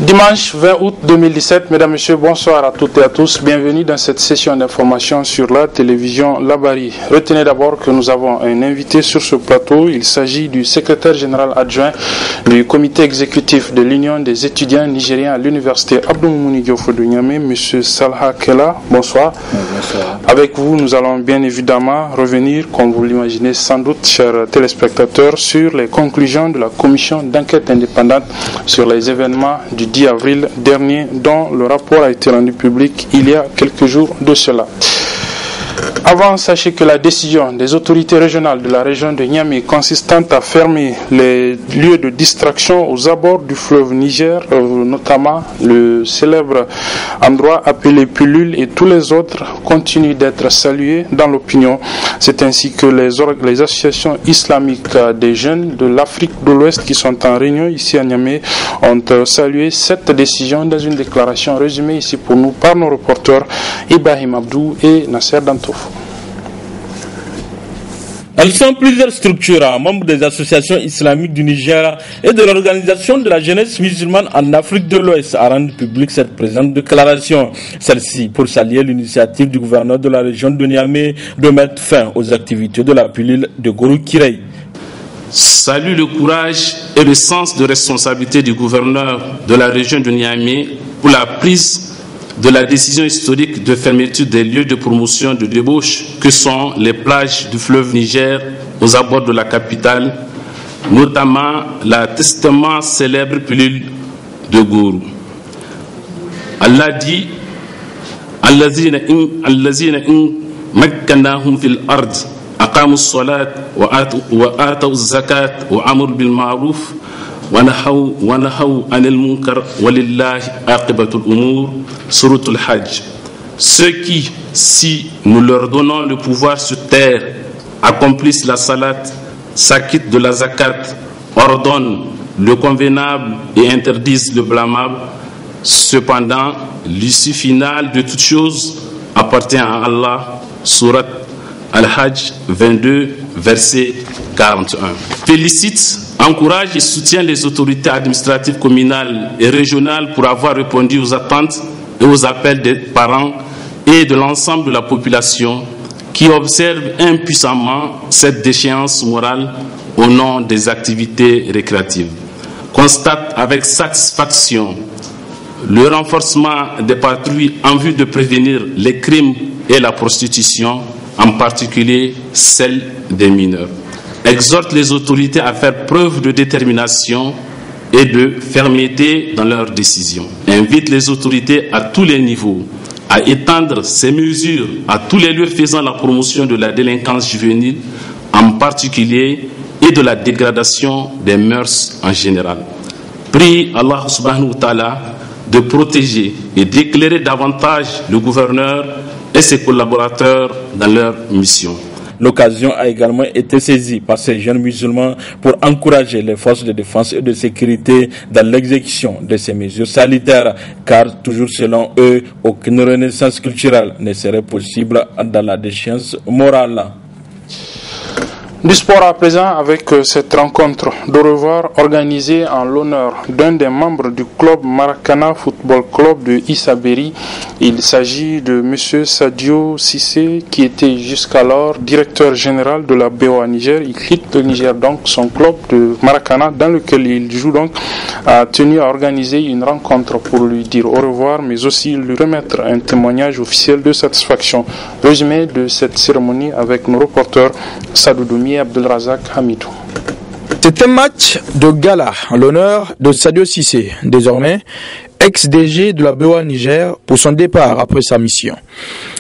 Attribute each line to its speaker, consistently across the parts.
Speaker 1: Dimanche 20 août 2017, mesdames, messieurs, bonsoir à toutes et à tous. Bienvenue dans cette session d'information sur la télévision Labari. Retenez d'abord que nous avons un invité sur ce plateau. Il s'agit du secrétaire général adjoint du comité exécutif de l'Union des étudiants nigériens à l'université Abdou-Moumouni Diofo de Niamey, M. Salha Kella. Bonsoir.
Speaker 2: Bonsoir.
Speaker 1: Avec vous, nous allons bien évidemment revenir, comme vous l'imaginez sans doute, chers téléspectateurs, sur les conclusions de la commission d'enquête indépendante sur les événements du 10 avril dernier, dont le rapport a été rendu public il y a quelques jours de cela. Avant, sachez que la décision des autorités régionales de la région de Niamey consistant à fermer les lieux de distraction aux abords du fleuve Niger, notamment le célèbre endroit appelé Pilule et tous les autres, continue d'être saluée dans l'opinion. C'est ainsi que les associations islamiques des jeunes de l'Afrique de l'Ouest qui sont en réunion ici à Niamey ont salué cette décision dans une déclaration résumée ici pour nous par nos reporters Ibrahim Abdou et Nasser Dantouf.
Speaker 3: Elles sont plusieurs structures, membres des associations islamiques du Niger et de l'Organisation de la jeunesse musulmane en Afrique de l'Ouest à rendre publique cette présente déclaration. Celle-ci pour saluer l'initiative du gouverneur de la région de Niamey de mettre fin aux activités de la pilule de Gorou-Kirei.
Speaker 4: Salue le courage et le sens de responsabilité du gouverneur de la région de Niamey pour la prise de la décision historique de fermeture des lieux de promotion de débauche que sont les plages du fleuve Niger aux abords de la capitale, notamment la tristement célèbre pilule de Gourou. Allah dit Allazina in makkannahum fil ard aqamu as-salat wa atu az-zakat wa amru bil ma'ruf wa nahaw anil munkar walillahi aqibatul umur. Suratul Hajj. Ceux qui, si nous leur donnons le pouvoir sur terre, accomplissent la salat, s'acquittent de la zakat, ordonnent le convenable et interdisent le blâmable. Cependant, l'issue finale de toute chose appartient à Allah. Surat Al-Hajj 22, verset 41. Félicite, encourage et soutient les autorités administratives communales et régionales pour avoir répondu aux attentes et aux appels des parents et de l'ensemble de la population qui observent impuissamment cette déchéance morale au nom des activités récréatives. Constate avec satisfaction le renforcement des patrouilles en vue de prévenir les crimes et la prostitution, en particulier celle des mineurs. Exhorte les autorités à faire preuve de détermination et de fermeté dans leurs décisions. Invite les autorités à tous les niveaux à étendre ces mesures à tous les lieux faisant la promotion de la délinquance juvénile en particulier et de la dégradation des mœurs en général. Prie Allah subhanahu wa ta'ala de protéger et d'éclairer davantage le gouverneur et ses collaborateurs dans leur mission.
Speaker 3: L'occasion a également été saisie par ces jeunes musulmans pour encourager les forces de défense et de sécurité dans l'exécution de ces mesures sanitaires, car toujours selon eux, aucune renaissance culturelle ne serait possible dans la déchéance morale.
Speaker 1: Du sport à présent avec cette rencontre de revoir organisée en l'honneur d'un des membres du club Maracana Football Club de Issaberi. Il s'agit de M. Sadio Cissé qui était jusqu'alors directeur général de la BOA Niger. Il quitte le Niger donc, son club de Maracana dans lequel il joue donc, a tenu à organiser une rencontre pour lui dire au revoir mais aussi lui remettre un témoignage officiel de satisfaction. Résumé de cette cérémonie avec nos reporters Sadou Doumi et Abdelrazak Hamidou.
Speaker 2: C'est un match de gala en l'honneur de Sadio Cissé, désormais ex-DG de la BOA Niger pour son départ après sa mission.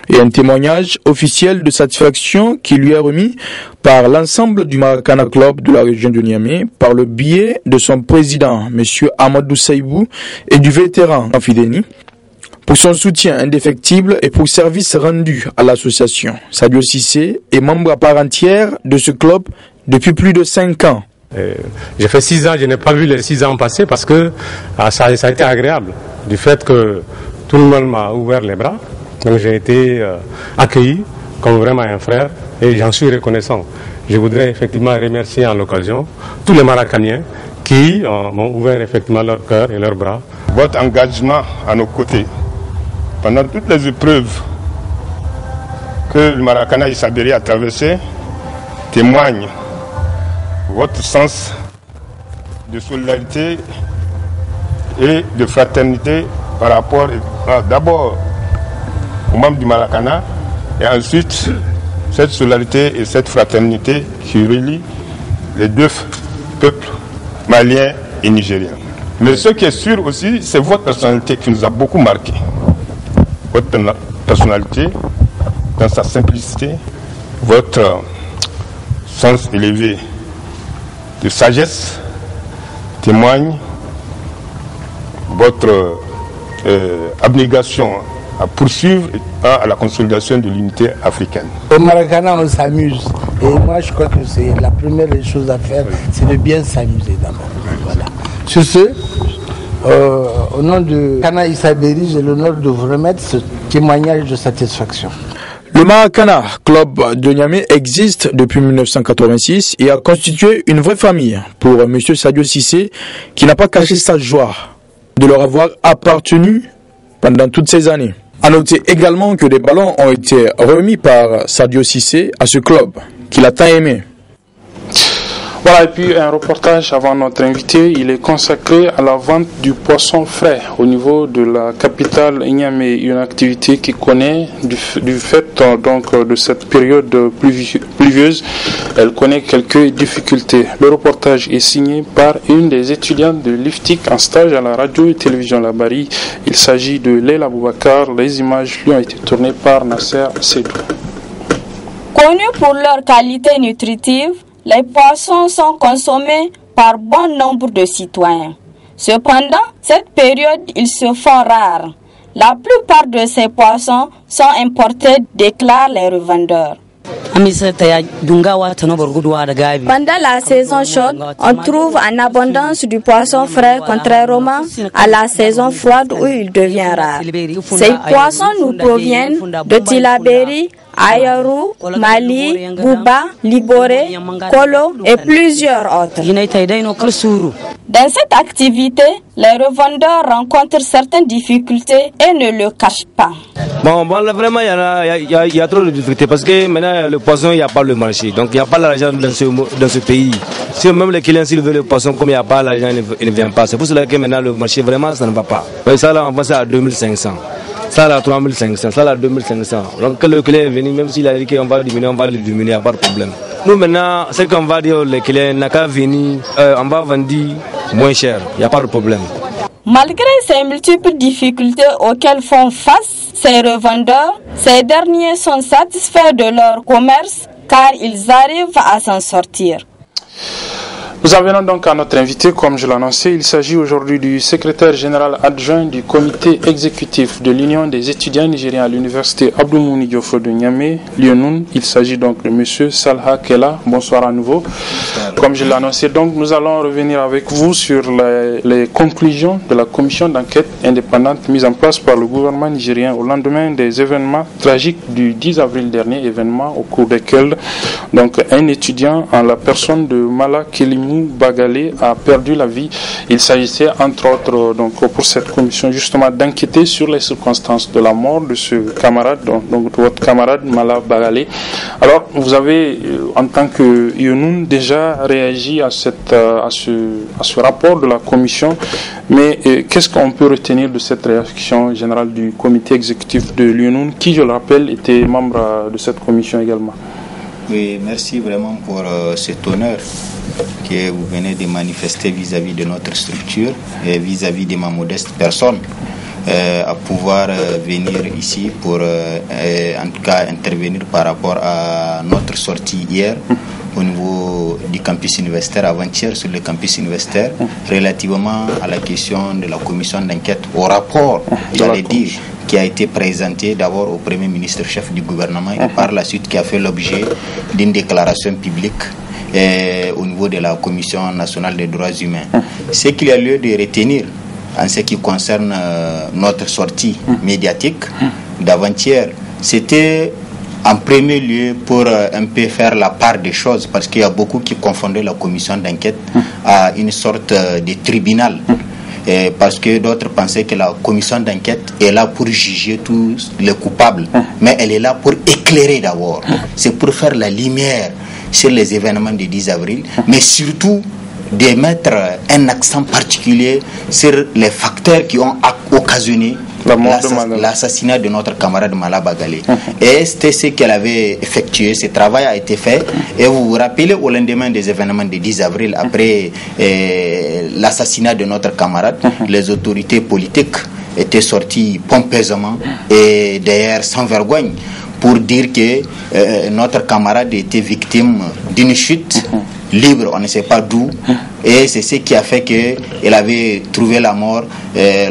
Speaker 2: Et un témoignage officiel de satisfaction qui lui est remis par l'ensemble du Maracana Club de la région de Niamey par le biais de son président, M. Amadou Saïbou, et du vétéran Amfideni, pour son soutien indéfectible et pour service rendu à l'association. Sadio Cissé est membre à part entière de ce club depuis plus de 5 ans.
Speaker 5: J'ai fait 6 ans, je n'ai pas vu les 6 ans passer parce que ça a été agréable du fait que tout le monde m'a ouvert les bras. Donc j'ai été accueilli comme vraiment un frère et j'en suis reconnaissant. Je voudrais effectivement remercier en l'occasion tous les Maracaniens qui m'ont ouvert effectivement leur cœur et leurs bras.
Speaker 6: Votre engagement à nos côtés pendant toutes les épreuves que le Maracana Issa Berry a traversées témoigne votre sens de solidarité et de fraternité par rapport d'abord aux membres du Maracana et ensuite cette solidarité et cette fraternité qui relie les deux peuples maliens et nigériens. Mais ce qui est sûr aussi, c'est votre personnalité qui nous a beaucoup marqué. Votre personnalité, dans sa simplicité, votre sens élevé de sagesse témoigne votre abnégation à poursuivre à la consolidation de l'unité africaine.
Speaker 7: Au Maracana, on s'amuse. Et moi, je crois que c'est la première des choses à faire, c'est de bien s'amuser d'abord. Voilà. Sur ce, au nom de Kana Issa Berry, j'ai l'honneur de vous remettre ce témoignage de satisfaction.
Speaker 2: Le Maracana, club de Niamey, existe depuis 1986 et a constitué une vraie famille pour M. Sadio Cissé, qui n'a pas caché sa joie de leur avoir appartenu pendant toutes ces années. A noter également que des ballons ont été remis par Sadio Cissé à ce club, qu'il a tant aimé.
Speaker 1: Voilà, et puis un reportage avant notre invité, il est consacré à la vente du poisson frais au niveau de la capitale Niamey, une activité qui connaît du fait donc de cette période pluvieuse, elle connaît quelques difficultés. Le reportage est signé par une des étudiantes de l'IFTIC en stage à la radio et télévision Labari. Il s'agit de Leila Boubacar. Les images lui ont été tournées par Nasser Sedou.
Speaker 8: Connus pour leur qualité nutritive, les poissons sont consommés par bon nombre de citoyens. Cependant, cette période, ils se font rares. La plupart de ces poissons sont importés, déclarent les revendeurs. Pendant la saison chaude, on trouve en abondance du poisson frais, contrairement à la saison froide où il devient rare. Ces poissons nous proviennent de Tilaberi, Ayaru, Mali, Bouba, Liboré, Kolo et plusieurs autres. Dans cette activité, les revendeurs rencontrent certaines difficultés et ne le cachent pas.
Speaker 9: Bon, vraiment, il y a trop de difficultés parce que maintenant, le poisson, il n'y a pas le marché. Donc, il n'y a pas l'argent dans ce pays. Si même les clients, s'ils veulent le poisson, comme il n'y a pas l'argent, ils ne viennent pas. C'est pour cela que maintenant, le marché, vraiment, ça ne va pas. Mais ça, là, on passe à 2500. Ça, là, 3500. Ça, là, 2500. Donc, quand le client est venu, même s'il a dit qu'on va le diminuer, il n'y a pas de problème. Nous, maintenant, ce qu'on va dire, les clients, n'a qu'à venir, on va vendre moins cher. Il n'y a pas de problème.
Speaker 8: Malgré ces multiples difficultés auxquelles font face ces revendeurs, ces derniers sont satisfaits de leur commerce car ils arrivent à s'en sortir.
Speaker 1: Nous en venons donc à notre invité, comme je l'annonçais, il s'agit aujourd'hui du secrétaire général adjoint du comité exécutif de l'Union des étudiants nigériens à l'université Abdoumouni Diofo de Niamey, Lyonoun. Il s'agit donc de M. Salha Kella. Bonsoir à nouveau. Bonsoir. Comme je l'ai annoncé, donc nous allons revenir avec vous sur les conclusions de la commission d'enquête indépendante mise en place par le gouvernement nigérien au lendemain des événements tragiques du 10 avril dernier, événements au cours desquels donc un étudiant en la personne de Mala Kelimou Bagalé a perdu la vie. Il s'agissait entre autres donc pour cette commission justement d'enquêter sur les circonstances de la mort de ce camarade, donc de votre camarade Mala Bagalé. Alors vous avez en tant que Yonoun déjà réagi à ce rapport de la commission, mais qu'est-ce qu'on peut retenir de cette réaction générale du comité exécutif de l'Yonoun qui, je le rappelle, était membre de cette commission également?
Speaker 10: Oui, merci vraiment pour cet honneur que vous venez de manifester vis-à-vis de notre structure et vis-à-vis de ma modeste personne, à pouvoir venir ici pour en tout cas intervenir par rapport à notre sortie hier au niveau du campus universitaire, avant-hier sur le campus universitaire, relativement à la question de la commission d'enquête, au rapport, j'allais dire, qui a été présenté d'abord au Premier ministre chef du gouvernement et par la suite qui a fait l'objet d'une déclaration publique au niveau de la Commission nationale des droits humains. Ce qu'il y a lieu de retenir en ce qui concerne notre sortie médiatique d'avant-hier, c'était En premier lieu, pour un peu faire la part des choses, parce qu'il y a beaucoup qui confondaient la commission d'enquête à une sorte de tribunal. Parce que d'autres pensaient que la commission d'enquête est là pour juger tous les coupables, mais elle est là pour éclairer d'abord. C'est pour faire la lumière sur les événements du 10 avril, mais surtout de mettre un accent particulier sur les facteurs qui ont occasionné l'assassinat de notre camarade Mala Bagalé. Et c'était ce qu'elle avait effectué, ce travail a été fait. Et vous vous rappelez, au lendemain des événements du 10 avril, après l'assassinat de notre camarade, les autorités politiques étaient sorties pompeusement et d'ailleurs sans vergogne pour dire que notre camarade était victime d'une chute libre, on ne sait pas d'où, et c'est ce qui a fait qu'elle avait trouvé la mort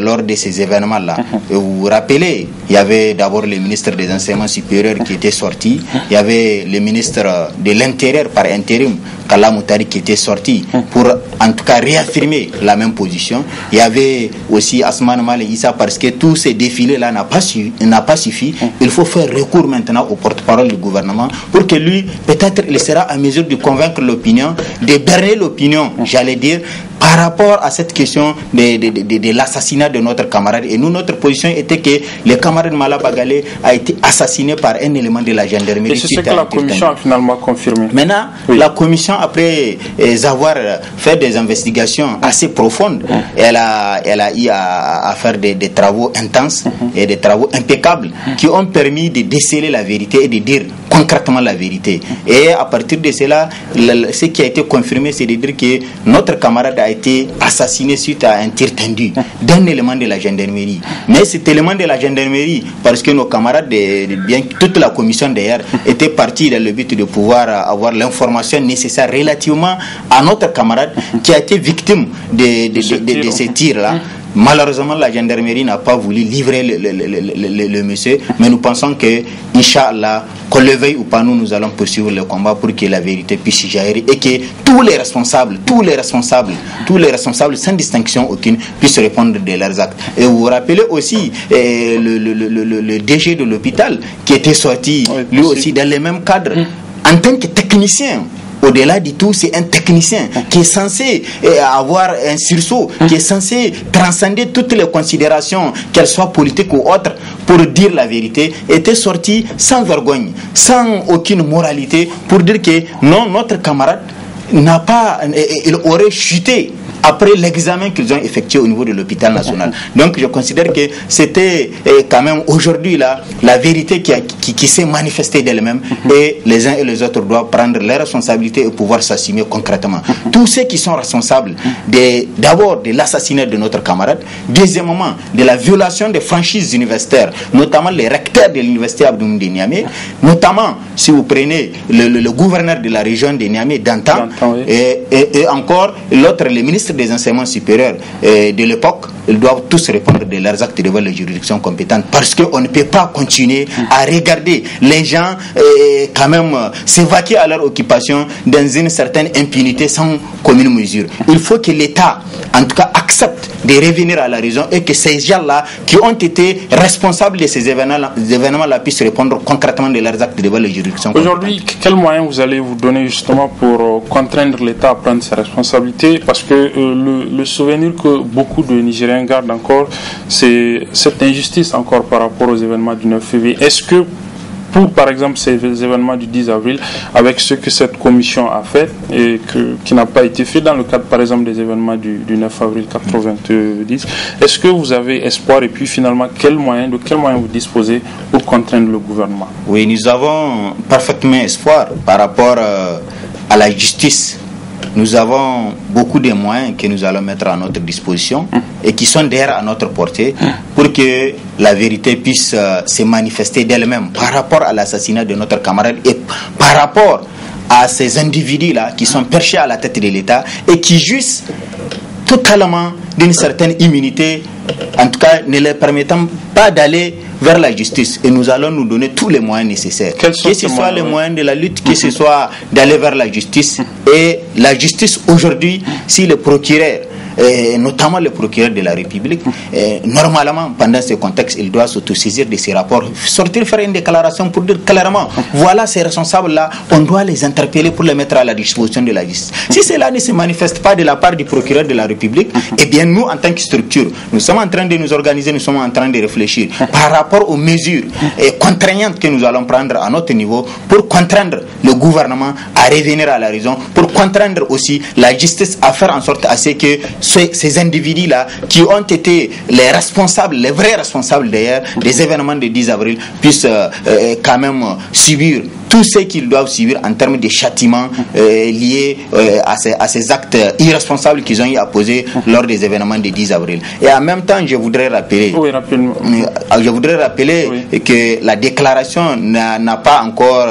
Speaker 10: lors de ces événements-là. Et vous vous rappelez, il y avait d'abord le ministre des Enseignements supérieurs qui était sorti, il y avait le ministre de l'Intérieur par intérim, Kalla Moutari, qui était sorti pour en tout cas réaffirmer la même position. Il y avait aussi Asman Male Issa, parce que tous ces défilés-là n'a pas suffi. Il faut faire recours maintenant au porte-parole du gouvernement pour que lui, peut-être, il sera à mesure de convaincre l'opinion, de berner l'opinion, j'allais dire, par rapport à cette question de l'assassinat de notre camarade. Et nous, notre position était que le camarade Mala Bagalé a été assassiné par un élément de la gendarmerie.
Speaker 1: Et c'est ce que la commission a finalement confirmé.
Speaker 10: Maintenant, la commission, après avoir fait des investigations assez profondes, elle a eu à faire des travaux intenses et des travaux impeccables qui ont permis de déceler la vérité et de dire concrètement la vérité. Et à partir de cela, ce qui a été confirmé, c'est de dire que notre camarade a été assassiné suite à un tir tendu d'un élément de la gendarmerie. Mais cet élément de la gendarmerie, parce que nos camarades, bien toute la commission d'ailleurs, était partie dans le but de pouvoir avoir l'information nécessaire relativement à notre camarade qui a été victime de ces tirs-là. Malheureusement, la gendarmerie n'a pas voulu livrer le monsieur, mais nous pensons que, Inch'Allah, qu'on le veuille ou pas, nous allons poursuivre le combat pour que la vérité puisse jaillir et que tous les responsables, sans distinction aucune, puissent répondre de leurs actes. Et vous vous rappelez aussi le DG de l'hôpital qui était sorti, lui aussi, dans le même cadre, en tant que technicien. Au-delà du tout, c'est un technicien qui est censé avoir un sursaut, qui est censé transcender toutes les considérations, qu'elles soient politiques ou autres, pour dire la vérité, était sorti sans vergogne, sans aucune moralité, pour dire que non, notre camarade n'a pas, il aurait chuté après l'examen qu'ils ont effectué au niveau de l'hôpital national. Donc je considère que c'était quand même aujourd'hui là la vérité qui s'est manifestée d'elle-même, et les uns et les autres doivent prendre leurs responsabilités et pouvoir s'assumer concrètement. Tous ceux qui sont responsables d'abord de l'assassinat de notre camarade, deuxièmement de la violation des franchises universitaires, notamment les recteurs de l'université Abdoum de Niamey, notamment si vous prenez le gouverneur de la région de Niamey, Dantan, et encore l'autre, le ministre des enseignements supérieurs de l'époque, ils doivent tous répondre de leurs actes devant les juridictions compétentes, parce qu'on ne peut pas continuer à regarder les gens quand même s'évacuer à leur occupation dans une certaine impunité sans commune mesure. Il faut que l'État, en tout cas, accepte de revenir à la raison, et que ces gens-là qui ont été responsables de ces événements-là puissent répondre concrètement de leurs actes devant les juridictions compétentes.
Speaker 1: Aujourd'hui, quels moyens vous allez vous donner justement pour contraindre l'État à prendre ses responsabilités? Parce que le souvenir que beaucoup de Nigériens gardent encore, c'est cette injustice encore par rapport aux événements du 9 février. Est-ce que pour, par exemple, ces événements du 10 avril, avec ce que cette commission a fait et qui n'a pas été fait dans le cadre, par exemple, des événements du 9 avril 90, est-ce que vous avez espoir, et puis finalement, de quels moyens vous disposez pour contraindre le gouvernement?
Speaker 10: Oui, nous avons parfaitement espoir par rapport à la justice. Nous avons beaucoup de moyens que nous allons mettre à notre disposition et qui sont d'ailleurs à notre portée pour que la vérité puisse se manifester d'elle-même par rapport à l'assassinat de notre camarade et par rapport à ces individus-là qui sont perchés à la tête de l'État et qui jouissent totalement d'une certaine immunité, en tout cas ne leur permettant pas d'aller vers la justice. Et nous allons nous donner tous les moyens nécessaires, que ce soit les moyens de la lutte, que ce soit d'aller vers la justice. Et la justice aujourd'hui, si le procureur notamment le procureur de la République, normalement, pendant ce contexte, il doit s'autosaisir de ces rapports, sortir, faire une déclaration pour dire clairement, voilà ces responsables-là, on doit les interpeller pour les mettre à la disposition de la justice. Si cela ne se manifeste pas de la part du procureur de la République, eh bien nous, en tant que structure, nous sommes en train de nous organiser, nous sommes en train de réfléchir par rapport aux mesures contraignantes que nous allons prendre à notre niveau pour contraindre le gouvernement à revenir à la raison, pour contraindre aussi la justice à faire en sorte à ce que ces individus-là qui ont été les responsables, les vrais responsables d'ailleurs des événements du 10 avril puissent quand même subir tout ce qu'ils doivent subir en termes de châtiments liés à ces actes irresponsables qu'ils ont eu à poser lors des événements du 10 avril. Et en même temps, je voudrais rappeler, que la déclaration n'a pas encore,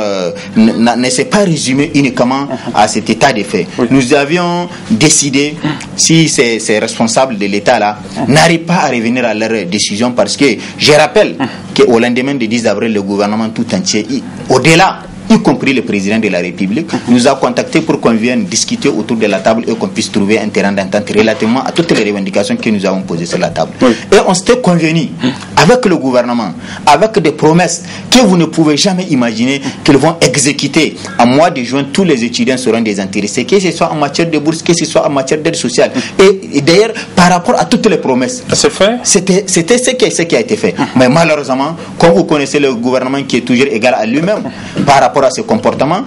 Speaker 10: ne s'est pas résumée uniquement à cet état de fait. Nous avions décidé, si ces responsables de l'État-là n'arrivent pas à revenir à leur décision, parce que je rappelle qu'au lendemain du 10 avril, le gouvernement tout entier, au-delà, y compris le président de la République, nous a contactés pour qu'on vienne discuter autour de la table et qu'on puisse trouver un terrain d'entente relativement à toutes les revendications que nous avons posées sur la table. Et on s'était convenu avec le gouvernement, avec des promesses que vous ne pouvez jamais imaginer qu'ils vont exécuter. En mois de juin, tous les étudiants seront désintéressés, que ce soit en matière de bourse, que ce soit en matière d'aide sociale. Et d'ailleurs, par rapport à toutes les promesses,
Speaker 1: c'est fait.
Speaker 10: C'était ce qui a été fait. Mais malheureusement, comme vous connaissez le gouvernement qui est toujours égal à lui-même, par rapport à ce comportement,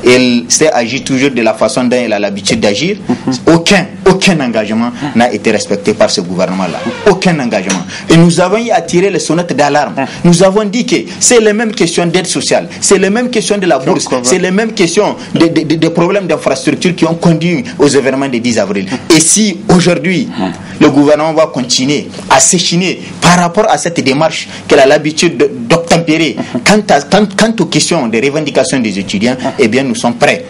Speaker 10: il s'est agi toujours de la façon dont il a l'habitude d'agir. Aucun engagement n'a été respecté par ce gouvernement-là. Aucun engagement. Et nous avons attiré les sonnettes d'alarme. Nous avons dit que c'est les mêmes questions d'aide sociale, c'est les mêmes questions de la bourse, c'est les mêmes questions des problèmes d'infrastructure qui ont conduit aux événements du 10 avril. Et si aujourd'hui le gouvernement va continuer à s'échiner par rapport à cette démarche qu'elle a l'habitude d'obtempérer quant aux questions des revendications des étudiants, eh bien nous sommes prêts.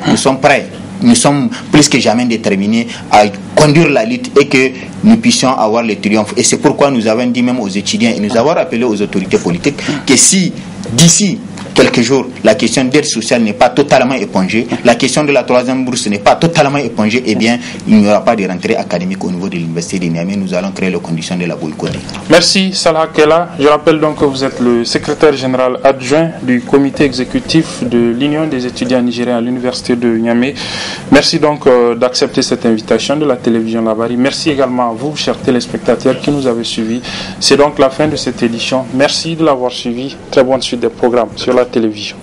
Speaker 10: Nous sommes plus que jamais déterminés à conduire la lutte et que nous puissions avoir le triomphe. Et c'est pourquoi nous avons dit même aux étudiants et nous avons rappelé aux autorités politiques que si d'ici quelques jours, la question d'aide sociale n'est pas totalement épongée, la question de la troisième bourse n'est pas totalement épongée, eh bien, il n'y aura pas de rentrée académique au niveau de l'université de Niamey. Nous allons créer les conditions de la boycotter.
Speaker 1: Merci Salah Kella. Je rappelle donc que vous êtes le secrétaire général adjoint du comité exécutif de l'Union des étudiants nigériens à l'université de Niamey. Merci donc d'accepter cette invitation de la télévision Labari. Merci également à vous, chers téléspectateurs, qui nous avez suivis. C'est donc la fin de cette édition. Merci de l'avoir suivi. Très bonne suite des programmes sur la télévision.